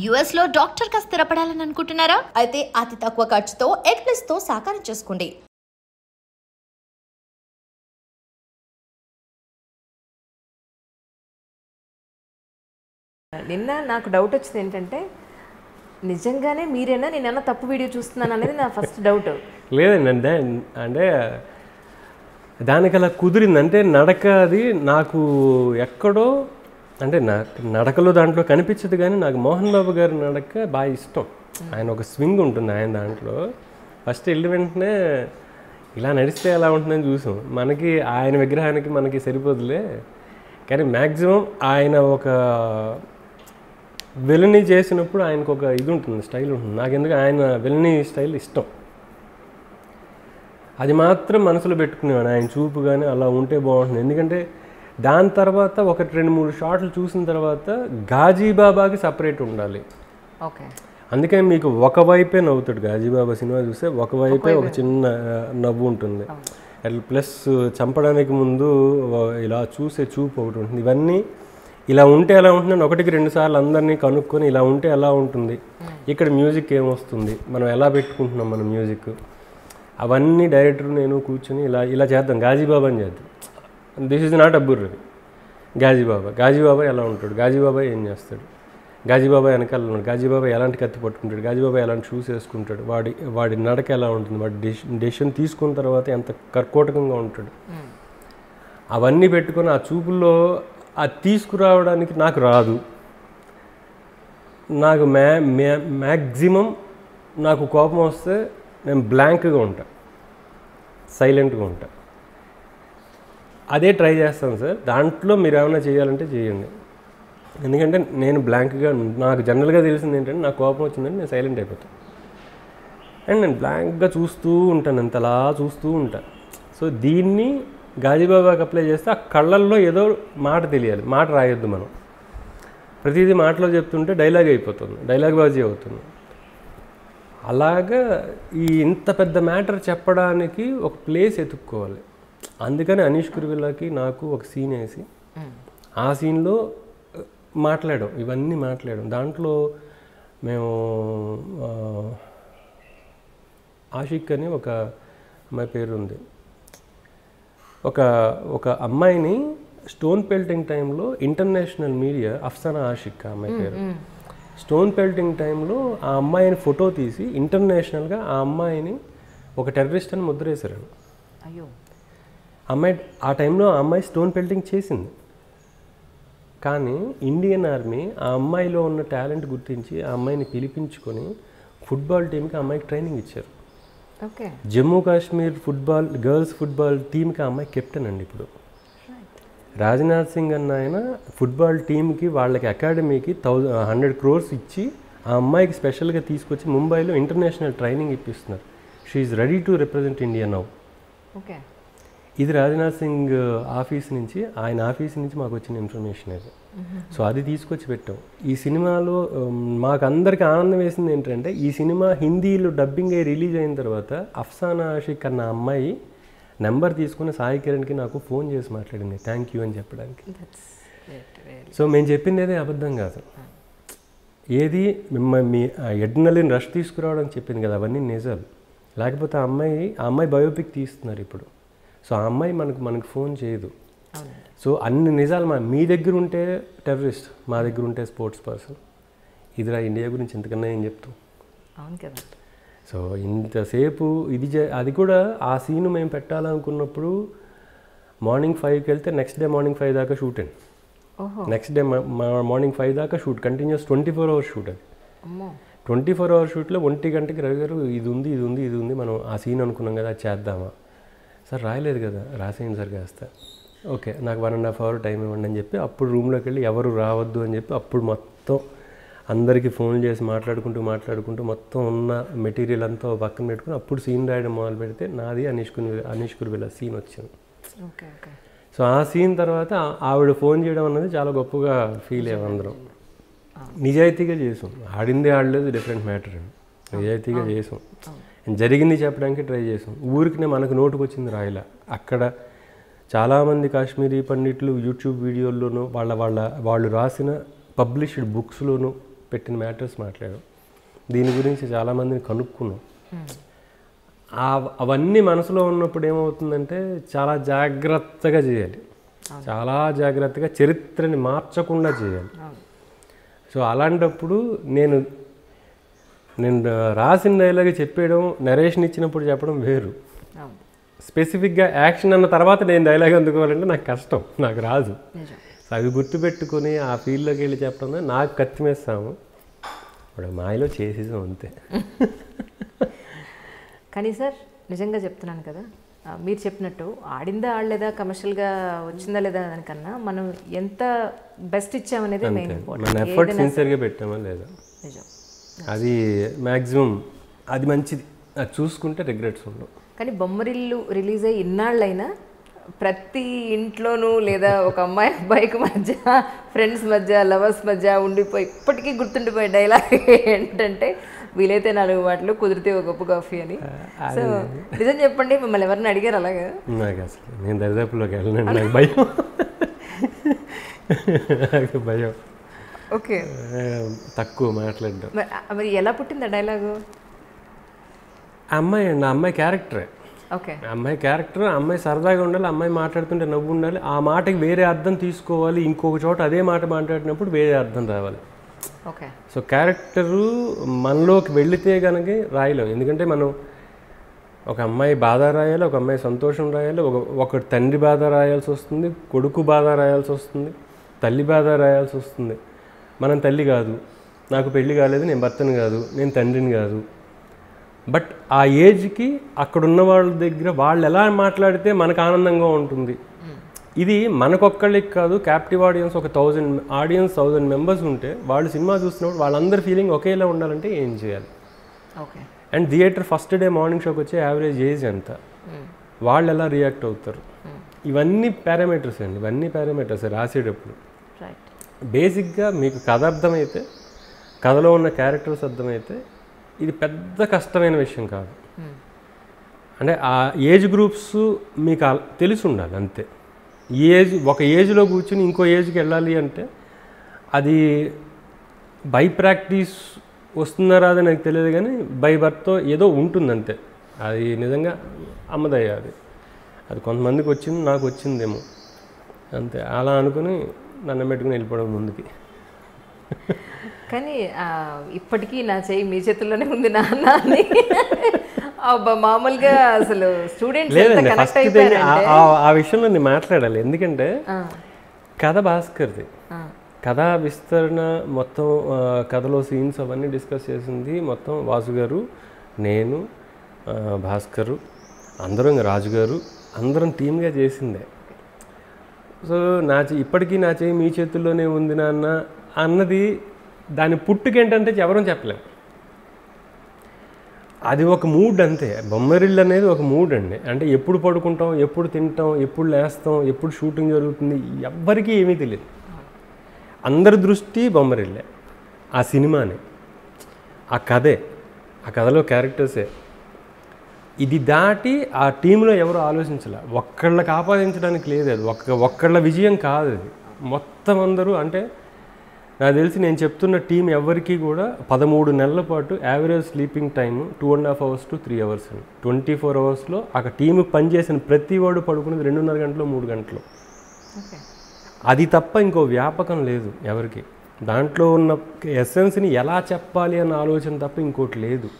US లో డాక్టర్గా స్థిరపడాలని అనుకుంటున్నారా? అయితే అతి తక్కువ ఖర్చుతో ఎగ్ తో సాకారం చేసుకోండి. నిన్న నాకు డౌట్ వచ్చింది ఏంటంటే నిజంగానే మీరేనా నేనన్నా తప్పు వీడియో చూస్తున్నాను అనేది నా ఫస్ట్ డౌట్. లేదండి అంటే దానికి అలా కుదిరింది. అంటే నడక అది నాకు ఎక్కడో అంటే నడకలో దాంట్లో కనిపించదు, కానీ నాకు మోహన్ బాబు గారి నడక బాగా ఇష్టం. ఆయన ఒక స్వింగ్ ఉంటుంది ఆయన దాంట్లో. ఫస్ట్ వెళ్ళి వెంటనే ఇలా నడిస్తే ఎలా ఉంటుందని చూసాం. మనకి ఆయన విగ్రహానికి మనకి సరిపోదులే, కానీ మ్యాక్సిమం ఆయన ఒక వెలిని చేసినప్పుడు ఆయనకు ఒక ఇది ఉంటుంది, స్టైల్ ఉంటుంది. నాకెందుకు ఆయన వెలిని స్టైల్ ఇష్టం. అది మాత్రం మనసులో పెట్టుకునేవాడు. ఆయన చూపు కానీ అలా ఉంటే బాగుంటుంది. ఎందుకంటే దాని తర్వాత ఒక 2-3 షాట్లు చూసిన తర్వాత గాజీబాబాకి సపరేట్ ఉండాలి. ఓకే, అందుకని మీకు ఒకవైపే నవ్వుతాడు. గాజీబాబా సినిమా చూస్తే ఒకవైపే ఒక చిన్న నవ్వు ఉంటుంది. ప్లస్ చంపడానికి ముందు ఇలా చూసే చూపు ఒకటి ఉంటుంది. ఇవన్నీ ఇలా ఉంటే ఎలా ఉంటుందని 1-2 సార్లు అందరినీ కనుక్కొని ఇలా ఉంటే ఎలా ఉంటుంది, ఇక్కడ మ్యూజిక్ ఏమొస్తుంది, మనం ఎలా పెట్టుకుంటున్నాం మన మ్యూజిక్, అవన్నీ డైరెక్టర్ నేను కూర్చొని ఇలా చేద్దాం, గాజీబాబా అని చేద్దాం. This is not about Ravi. Ghazibaba ఎలా ఉంటాడు, గాజీబాబా ఏం చేస్తాడు, గాజీబాబా వెనకాల ఉన్నాడు, గాజీబాబా ఎలాంటి కత్తి పట్టుకుంటాడు, గాజీబాబా ఎలాంటి షూస్ వేసుకుంటాడు, వాడి నడక ఎలా ఉంటుంది, వాడి డెసిషన్ తీసుకున్న తర్వాత ఎంత కర్కోటకంగా ఉంటాడు, అవన్నీ పెట్టుకొని ఆ చూపుల్లో అది తీసుకురావడానికి నాకు రాదు. నాకు మ్యాక్సిమం నాకు కోపం వస్తే నేను బ్లాంక్గా ఉంటా, సైలెంట్గా ఉంటా. అదే ట్రై చేస్తాను సార్. దాంట్లో మీరు ఏమైనా చేయాలంటే చేయండి. ఎందుకంటే నేను బ్లాంక్గా, నాకు జనరల్గా తెలిసింది ఏంటంటే నాకు కోపం వచ్చిందంటే నేను సైలెంట్ అయిపోతాను. అండ్ నేను బ్లాంక్గా చూస్తూ ఉంటాను, అంతలా చూస్తూ ఉంటాను. సో దీన్ని గాజీబాబాకి అప్లై చేస్తే ఆ కళ్ళల్లో ఏదో మాట తెలియాలి, మాట రాయొద్దు. మనం ప్రతిదీ మాటలో చెప్తుంటే డైలాగ్ అయిపోతుంది, డైలాగ్ బాజీ అవుతుంది. అలాగా ఇంత పెద్ద మ్యాటర్ చెప్పడానికి ఒక ప్లేస్ ఎత్తుక్కోవాలి. అందుకని అనీష్ కురువిల్లాకి నాకు ఒక సీన్ వేసి ఆ సీన్లో ఇవన్నీ మాట్లాడాం. దాంట్లో మేము ఆషిక్ అని ఒక అమ్మాయి పేరు ఉంది, ఒక అమ్మాయిని స్టోన్ పెల్టింగ్ టైంలో ఇంటర్నేషనల్ మీడియా, అఫ్సానా ఆషిక్ ఆ అమ్మాయి పేరు, స్టోన్ పెల్టింగ్ టైంలో ఆ అమ్మాయిని ఫోటో తీసి ఇంటర్నేషనల్గా ఆ అమ్మాయిని ఒక టెర్రరిస్ట్ అని ముద్రేశారు. అయ్యో, ఆ టైంలో ఆ అమ్మాయి స్టోన్ పెల్టింగ్ చేసింది, కానీ ఇండియన్ ఆర్మీ ఆ అమ్మాయిలో ఉన్న టాలెంట్ గుర్తించి ఆ అమ్మాయిని పిలిపించుకొని ఫుట్బాల్ టీంకి ఆ అమ్మాయికి ట్రైనింగ్ ఇచ్చారు. Okay, Jammu Kashmir girls football టీంకి ఆ అమ్మాయి కెప్టెన్ అండి. ఇప్పుడు రాజ్నాథ్ సింగ్ అన్న ఆయన ఫుట్బాల్ టీంకి వాళ్ళకి అకాడమీకి 100 crores ఇచ్చి ఆ అమ్మాయికి స్పెషల్గా తీసుకొచ్చి ముంబైలో ఇంటర్నేషనల్ ట్రైనింగ్ ఇప్పిస్తున్నారు. She is ready to represent India now. Okay, ఇది రాజ్నాథ్ సింగ్ ఆఫీస్ నుంచి, ఆయన ఆఫీస్ నుంచి మాకు వచ్చిన ఇన్ఫర్మేషన్ అది. సో అది తీసుకొచ్చి పెట్టాం. ఈ సినిమాలో మాకు అందరికీ ఆనందం వేసింది ఏంటంటే, ఈ సినిమా హిందీలో డబ్బింగ్ అయ్యి రిలీజ్ అయిన తర్వాత అఫ్సానా ఆషిక్ అన్న అమ్మాయి నెంబర్ తీసుకుని సాయి కిరణ్కి నాకు ఫోన్ చేసి మాట్లాడింది, థ్యాంక్ యూ అని చెప్పడానికి. సో మేము చెప్పింది ఏదే అబద్ధం కాదు, ఏది మీ ఎడ్రినలిన్ రష్ తీసుకురావడం చెప్పింది కదా, అవన్నీ నిజాలు. లేకపోతే ఆ అమ్మాయి బయోపిక్ తీస్తున్నారు ఇప్పుడు. సో ఆ అమ్మాయి మనకు ఫోన్ చేయదు. సో అన్ని నిజాలు మీ దగ్గర ఉంటే టెర్రరిస్ట్, మా దగ్గర ఉంటే స్పోర్ట్స్ పర్సన్. ఇదిరా ఇండియా గురించి ఇంతకన్నా ఏం చెప్తాం. అవును కదా. సో ఇంతసేపు అది కూడా ఆ సీను మేము పెట్టాలనుకున్నప్పుడు మార్నింగ్ 5కి వెళ్తే నెక్స్ట్ డే మార్నింగ్ 5 దాకా షూట్ అండి. నెక్స్ట్ డే మార్నింగ్ 5 దాకా షూట్, కంటిన్యూస్ 24 hours షూట్. అది 24 hours షూట్లో 1 గంటకి రవి గారు ఇది ఉంది మనం ఆ సీన్ అనుకున్నాం కదా, అది చేద్దామా సార్, రాయలేదు కదా, రాసేయండి సార్ కాస్త, ఓకే నాకు 1.5 hour టైం ఇవ్వండి అని చెప్పి అప్పుడు రూమ్లోకి వెళ్ళి ఎవరు రావద్దు అని చెప్పి అప్పుడు మొత్తం అందరికీ ఫోన్ చేసి మాట్లాడుకుంటూ మొత్తం ఉన్న మెటీరియల్ అంతా పక్కన పెట్టుకుని అప్పుడు సీన్ రాయడం మొదలు పెడితే నాది అనీష్ కురువిల్లా సీన్ వచ్చింది. సో ఆ సీన్ తర్వాత ఆవిడ ఫోన్ చేయడం అన్నది చాలా గొప్పగా ఫీల్ అయ్యాం అందరం. నిజాయితీగా చేసాం, ఆడిందే ఆడలేదు డిఫరెంట్ మ్యాటర్ అండి, నిజాయితీగా చేసాం, జరిగింది చెప్పడానికి ట్రై చేసాం. ఊరికినే మనకు నోటుకు వచ్చింది రాయలా. అక్కడ చాలామంది కాశ్మీరీ పండిట్లు యూట్యూబ్ వీడియోల్లోనూ వాళ్ళు రాసిన పబ్లిష్డ్ బుక్స్లోనూ పెట్టిన మ్యాటర్స్ మాట్లాడాం. దీని గురించి చాలామందిని కనుక్కున్నాం. అవన్నీ మనసులో ఉన్నప్పుడు ఏమవుతుందంటే చాలా జాగ్రత్తగా చేయాలి, చాలా జాగ్రత్తగా, చరిత్రని మార్చకుండా చేయాలి. సో అలాంటప్పుడు నేను రాసిన డైలాగ్ చెప్పేయడం, నరేషన్ ఇచ్చినప్పుడు చెప్పడం వేరు. స్పెసిఫిక్గా యాక్షన్ అన్న తర్వాత నేను డైలాగ్ అందుకోవాలంటే నాకు కష్టం, నాకు రాదు. సో అవి గుర్తుపెట్టుకొని ఆ ఫీల్డ్లోకి వెళ్ళి చెప్పడం నాకు కత్తిమేస్తాము, ఇప్పుడు మాయలో చేసేసాం అంతే. కానీ సార్ నిజంగా చెప్తున్నాను కదా, మీరు చెప్పినట్టు ఆడిందా ఆడలేదా, కమర్షియల్గా వచ్చిందా లేదా దానికన్నా మనం ఎంత బెస్ట్ ఇచ్చామనేది మెయిన్ ఇంపార్టెంట్. మన ఎఫర్ట్ సిన్సియర్గా పెట్టామా లేదా, అది మ్యాక్సిమం, అది మంచిది. అది చూసుకుంటే రిగ్రెట్స్ ఉండవు. కానీ బొమ్మరిల్లు రిలీజ్ అయ్యి ఇన్నాళ్ళైనా ప్రతి ఇంట్లోనూ లేదా ఒక అమ్మాయి అబ్బాయికి మధ్య, ఫ్రెండ్స్ మధ్య, లవర్స్ మధ్య ఉండిపోయి ఇప్పటికీ గుర్తుండిపోయే డైలాగ్ ఏంటంటే వీలైతే 4 మాటలు, కుదిరితే ఒక కప్పు కాఫీ అని. సో నిజం చెప్పండి, మిమ్మల్ని ఎవరిని అడిగారు అలాగా? నాకు అసలు నేను దరిదాపుల్లోకి వెళ్ళనండి, నాకు భయం, నాకు భయం. ఓకే, తక్కువ మాట్లాడడం. మరి ఎలా పుట్టింది ఆ డైలాగు? అమ్మాయి అండి, ఆ అమ్మాయి క్యారెక్టరే. ఓకే, అమ్మాయి క్యారెక్టర్, అమ్మాయి సరదాగా ఉండాలి, అమ్మాయి మాట్లాడుతుంటే నవ్వు ఉండాలి, ఆ మాటకి వేరే అర్థం తీసుకోవాలి, ఇంకొక చోట అదే మాట మాట్లాడినప్పుడు వేరే అర్థం రావాలి. ఓకే. సో క్యారెక్టరు మనలోకి వెళితే కనుక రాయలేం. ఎందుకంటే మనం ఒక అమ్మాయి బాధ రాయాలి, ఒక అమ్మాయి సంతోషం రాయాలి, ఒక తండ్రి బాధ రాయాల్సి వస్తుంది, కొడుకు బాధ రాయాల్సి వస్తుంది, తల్లి బాధ రాయాల్సి వస్తుంది. మనం తల్లి కాదు, నాకు పెళ్ళి కాలేదు, నేను భర్తను కాదు, నేను తండ్రిని కాదు. బట్ ఆ ఏజ్కి అక్కడున్న వాళ్ళ దగ్గర వాళ్ళు ఎలా మాట్లాడితే మనకు ఆనందంగా ఉంటుంది. ఇది మనకొక్కళ్ళకి కాదు, క్యాప్టివ్ ఆడియన్స్ ఒక 1000 మెంబర్స్ ఉంటే వాళ్ళు సినిమా చూస్తున్నప్పుడు వాళ్ళందరి ఫీలింగ్ ఒకేలా ఉండాలంటే ఏం చేయాలి? Okay. And theatre first day morning షోకి వచ్చే యావరేజ్ ఏజ్ ఎంత, వాళ్ళు ఎలా రియాక్ట్ అవుతారు, ఇవన్నీ పారామీటర్స్ అండి, ఇవన్నీ పారామీటర్స్ రాసేటప్పుడు. బేసిక్గా మీకు కథ అర్థమైతే, కథలో ఉన్న క్యారెక్టర్స్ అర్థమైతే ఇది పెద్ద కష్టమైన విషయం కాదు. అంటే ఆ ఏజ్ గ్రూప్స్ మీకు తెలిసి ఉండాలి అంతే. ఒక ఏజ్లో కూర్చుని ఇంకో ఏజ్కి వెళ్ళాలి అంటే అది బై ప్రాక్టీస్ వస్తుందా రాదో నాకు తెలియదు, కానీ బై బర్త్తో ఏదో ఉంటుంది అంతే. అది నిజంగా అమ్మదయ్య, అది కొంతమందికి వచ్చింది, నాకు వచ్చిందేమో అంతే. అలా అనుకుని నన్ను పెట్టుకుని వెళ్ళిపోవడం ముందుకి. కానీ ఇప్పటికీ నా చెయ్యి మీ చేతుల్లోనే ఉంది నాన్న అని మామూలుగా అసలు స్టూడెంట్స్ లేదండి. ఫస్ట్ ఆ విషయంలో నేను మాట్లాడాలి, ఎందుకంటే కథ భాస్కర్ది, కథా విస్తరణ మొత్తం, కథలో సీన్స్ అవన్నీ డిస్కస్ చేసింది మొత్తం వాసు గారు, నేను, భాస్కరు, అందరం, రాజు గారు, అందరం టీమ్గా చేసిందే. సో ఇప్పటికీ నా చెయ్యి మీ చేతుల్లోనే ఉంది నాన్న అన్నది దాని పుట్టుకేంటంటే ఎవరూ చెప్పలేము. అది ఒక మూడ్ అంతే. బొమ్మరిల్లు అనేది ఒక మూడ్ అండి. అంటే ఎప్పుడు పడుకుంటాం, ఎప్పుడు తింటాం, ఎప్పుడు లేస్తాం, ఎప్పుడు షూటింగ్ జరుగుతుంది, ఎవ్వరికీ ఏమీ తెలియదు. అందరి దృష్టి బొమ్మరిల్లే, ఆ సినిమానే, ఆ కథే, ఆ కథలో క్యారెక్టర్సే. ఇది దాటి ఆ టీంలో ఎవరు ఆలోచించాల, ఒక్కళ్ళకి ఆపాదించడానికి లేదు. అది ఒక్కళ్ళ విజయం కాదు, అది మొత్తం అందరూ. అంటే నాకు తెలిసి నేను చెప్తున్న టీం ఎవరికి కూడా 13 నెలల పాటు average sleeping time 2.5 hours to 3 hours అండి. 24 hours ఆ టీము పనిచేసిన ప్రతి వాడు పడుకునేది 2.5 గంటలు 3 గంటలు. అది తప్ప ఇంకో వ్యాపకం లేదు ఎవరికి. దాంట్లో ఉన్న ఎసెన్స్ని ఎలా చెప్పాలి అన్న ఆలోచన తప్ప ఇంకోటి లేదు.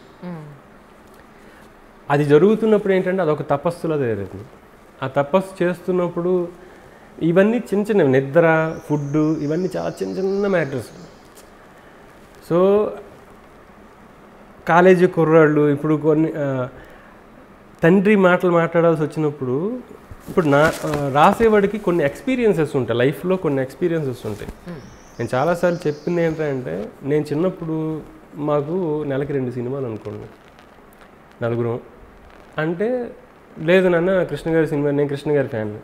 అది జరుగుతున్నప్పుడు ఏంటంటే అదొక తపస్సులా తయారవుతుంది. ఆ తపస్సు చేస్తున్నప్పుడు ఇవన్నీ చిన్న చిన్నవి, నిద్ర, ఫుడ్, ఇవన్నీ చాలా చిన్న చిన్న మ్యాటర్స్. సో కాలేజీ కుర్రాళ్ళు ఇప్పుడు కొన్ని తండ్రి మాటలు మాట్లాడాల్సి వచ్చినప్పుడు, ఇప్పుడు రాసేవాడికి కొన్ని ఎక్స్పీరియన్సెస్ ఉంటాయి, లైఫ్లో కొన్ని ఎక్స్పీరియన్సెస్ ఉంటాయి. నేను చాలాసార్లు చెప్పింది ఏంటంటే, నేను చిన్నప్పుడు మాకు నెలకి 2 సినిమాలు అనుకోండి, నలుగురం. అంటే లేదు నాన్న కృష్ణ గారి సినిమా, నేను కృష్ణ గారి ఫ్యామిలీ,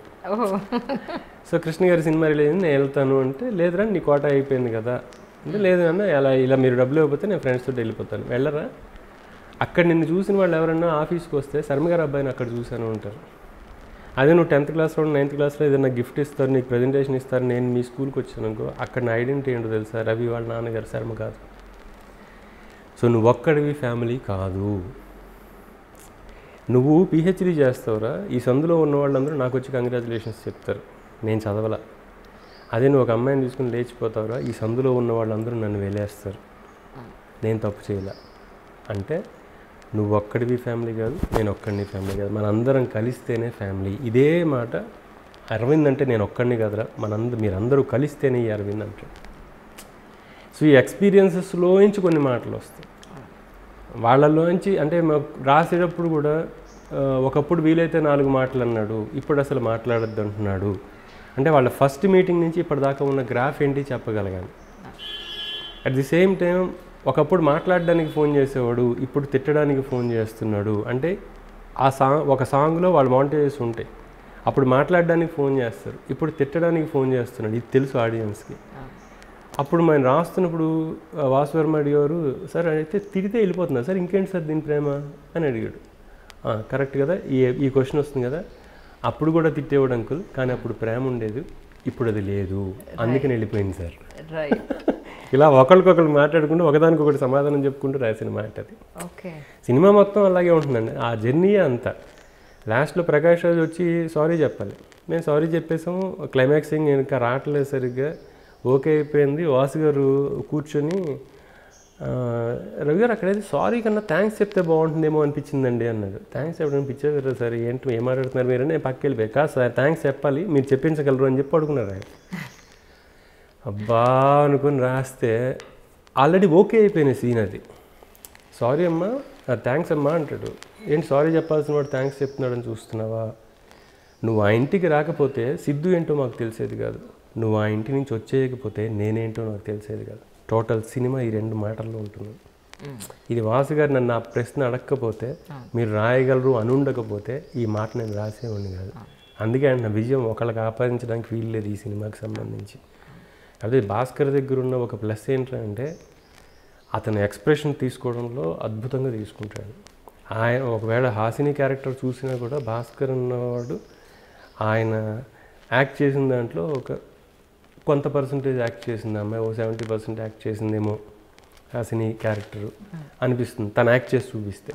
సో కృష్ణ గారి సినిమా రిలీజ్ నేను వెళ్తాను అంటే, లేదురా నీ కోట అయిపోయింది కదా అంటే, లేదు నాన్న ఇలా మీరు డబ్బులు ఇవ్వకపోతే నేను ఫ్రెండ్స్ తోటి వెళ్ళిపోతాను. వెళ్ళరా, అక్కడ నిన్ను చూసిన వాళ్ళు ఎవరన్నా ఆఫీస్కి వస్తే శర్మ గారి అబ్బాయిని అక్కడ చూశాను ఉంటారు. అదే నువ్వు 10th క్లాస్లో 9th క్లాస్లో ఏదైనా గిఫ్ట్ ఇస్తారు, నీకు ప్రజెంటేషన్ ఇస్తారు, నేను మీ స్కూల్కి వచ్చాను అనుకో, అక్కడ నా ఐడెంటిటీ ఏంటో తెలుసా, రవి వాళ్ళ నాన్నగారు శర్మ కాదు. సో నువ్వు ఒక్కడివి ఫ్యామిలీ కాదు. నువ్వు పిహెచ్డీ చేస్తావురా, ఈ సందులో ఉన్న వాళ్ళందరూ నాకు వచ్చి కంగ్రాచులేషన్స్ చెప్తారు, నేను చదవలా. అదే నువ్వు ఒక అమ్మాయిని తీసుకుని లేచిపోతావురా, ఈ సందులో ఉన్న వాళ్ళందరూ నన్ను వెలేస్తారు, నేను తప్పు చేయలే. అంటే నువ్వు ఒక్కడివి ఫ్యామిలీ కాదు, నేను ఒక్కడిని ఫ్యామిలీ కాదు, మనందరం కలిస్తేనే ఫ్యామిలీ. ఇదే మాట అరవింద్ అంటే నేను ఒక్కడిని కాదురా, మీరందరూ కలిస్తేనే ఈ అరవింద్ అంటే. సో ఈ ఎక్స్పీరియన్సెస్లోంచి కొన్ని మాటలు వస్తాయి వాళ్ళలోంచి. అంటే మాకు రాసేటప్పుడు కూడా ఒకప్పుడు వీలైతే 4 మాటలు అన్నాడు, ఇప్పుడు అసలు మాట్లాడద్దు అంటున్నాడు. అంటే వాళ్ళ ఫస్ట్ మీటింగ్ నుంచి ఇప్పటిదాకా ఉన్న గ్రాఫ్ ఏంటి చెప్పగలగాలి. అట్ ది సేమ్ టైం ఒకప్పుడు మాట్లాడడానికి ఫోన్ చేసేవాడు, ఇప్పుడు తిట్టడానికి ఫోన్ చేస్తున్నాడు. అంటే ఆ ఒక సాంగ్లో వాళ్ళు మాంటేజెస్ ఉంటాయి, అప్పుడు మాట్లాడడానికి ఫోన్ చేస్తారు, ఇప్పుడు తిట్టడానికి ఫోన్ చేస్తున్నాడు. ఇది తెలుసు ఆడియన్స్కి. అప్పుడు మనం రాస్తున్నప్పుడు వాసువర్మ అడిగారు, సార్ అయితే తిడితే వెళ్ళిపోతున్నా సార్, ఇంకేంటి సార్ దీని ప్రేమ అని అడిగాడు. కరెక్ట్ కదా, ఈ క్వశ్చన్ వస్తుంది కదా. అప్పుడు కూడా తిట్టేవాడు అంకుల్, కానీ అప్పుడు ప్రేమ ఉండేది, ఇప్పుడు అది లేదు, అందుకని వెళ్ళిపోయింది సార్. ఇలా ఒకరికొకరు మాట్లాడుకుంటూ ఒకదానికొకటి సమాధానం చెప్పుకుంటూ రాసిన మాట అది. సినిమా మొత్తం అలాగే ఉంటుందండి, ఆ జర్నీ అంతా. లాస్ట్లో ప్రకాష్ రాజ్ వచ్చి సారీ చెప్పాలి, మేము సారీ చెప్పేసాము, క్లైమాక్సింగ్ ఇంకా రావట్లేదు సరిగ్గా, ఓకే అయిపోయింది. వాసు గారు కూర్చొని రవి గారు అక్కడైతే సారీ కన్నా థ్యాంక్స్ చెప్తే బాగుంటుందేమో అనిపించిందండి అన్నాడు. థ్యాంక్స్ చెప్పడం అనిపించేది కదా సార్, ఏంటి ఏం మాట్లాడుతున్నారు మీరు? నేను పక్కకి వెళ్ళిపోయా, కాదు సార్ థ్యాంక్స్ చెప్పాలి, మీరు చెప్పించగలరు అని చెప్పి అడుగున్నారు ఆయన. అబ్బా అనుకుని రాస్తే ఆల్రెడీ ఓకే అయిపోయిన సీన్ అది. సారీ అమ్మా, థ్యాంక్స్ అమ్మా అంటాడు. ఏంటి సారీ చెప్పాల్సిన వాడు థ్యాంక్స్ చెప్తున్నాడని చూస్తున్నావా? నువ్వు ఆ ఇంటికి రాకపోతే సిద్ధు ఏంటో మాకు తెలిసేది కాదు, నువ్వు ఆ ఇంటి నుంచి వచ్చేయకపోతే నేనేంటో నాకు తెలిసేది కాదు. టోటల్ సినిమా ఈ 2 మాటల్లో ఉంటుంది. ఇది వాసు గారు నన్ను ఆ ప్రశ్న అడగకపోతే, మీరు రాయగలరు అని ఉండకపోతే ఈ మాట నేను రాసేవాడిని కాదు. అందుకే నా విజయం ఒకళ్ళకి ఆపాదించడానికి వీలు లేదు ఈ సినిమాకి సంబంధించి. అదే భాస్కర్ దగ్గర ఉన్న ఒక ప్లస్ ఏంటంటే అతను ఎక్స్ప్రెషన్ తీసుకోవడంలో అద్భుతంగా తీసుకుంటాడు. ఆయన ఒకవేళ హాసిని క్యారెక్టర్ చూసినా కూడా భాస్కర్ ఉన్నవాడు ఆయన యాక్ట్ చేసిన దాంట్లో కొంత పర్సంటేజ్ యాక్ట్ చేసింది అమ్మాయి, 70% యాక్ట్ చేసిందేమో హాసిని క్యారెక్టర్ అనిపిస్తుంది తను యాక్ట్ చేసి చూపిస్తే.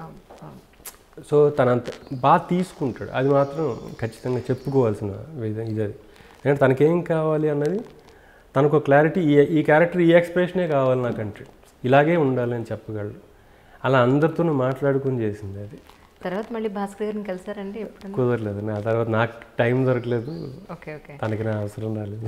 సో తనంత బాగా తీసుకుంటాడు, అది మాత్రం ఖచ్చితంగా చెప్పుకోవాల్సిన ఇది అది. ఎందుకంటే తనకేం కావాలి అన్నది తనకు క్లారిటీ, ఈ క్యారెక్టర్ ఈ ఎక్స్ప్రెషనే కావాలి నాకంటే, ఇలాగే ఉండాలి అని చెప్పగలడు. అలా అందరితోనూ మాట్లాడుకుని చేసింది అది. తర్వాత మళ్ళీ భాస్కర్ గారిని కలిసారండి? ఎప్పుడు కుదరలేదు, నా తర్వాత నాకు టైం దొరకలేదు, తనకి నా అవసరం రాలేదు.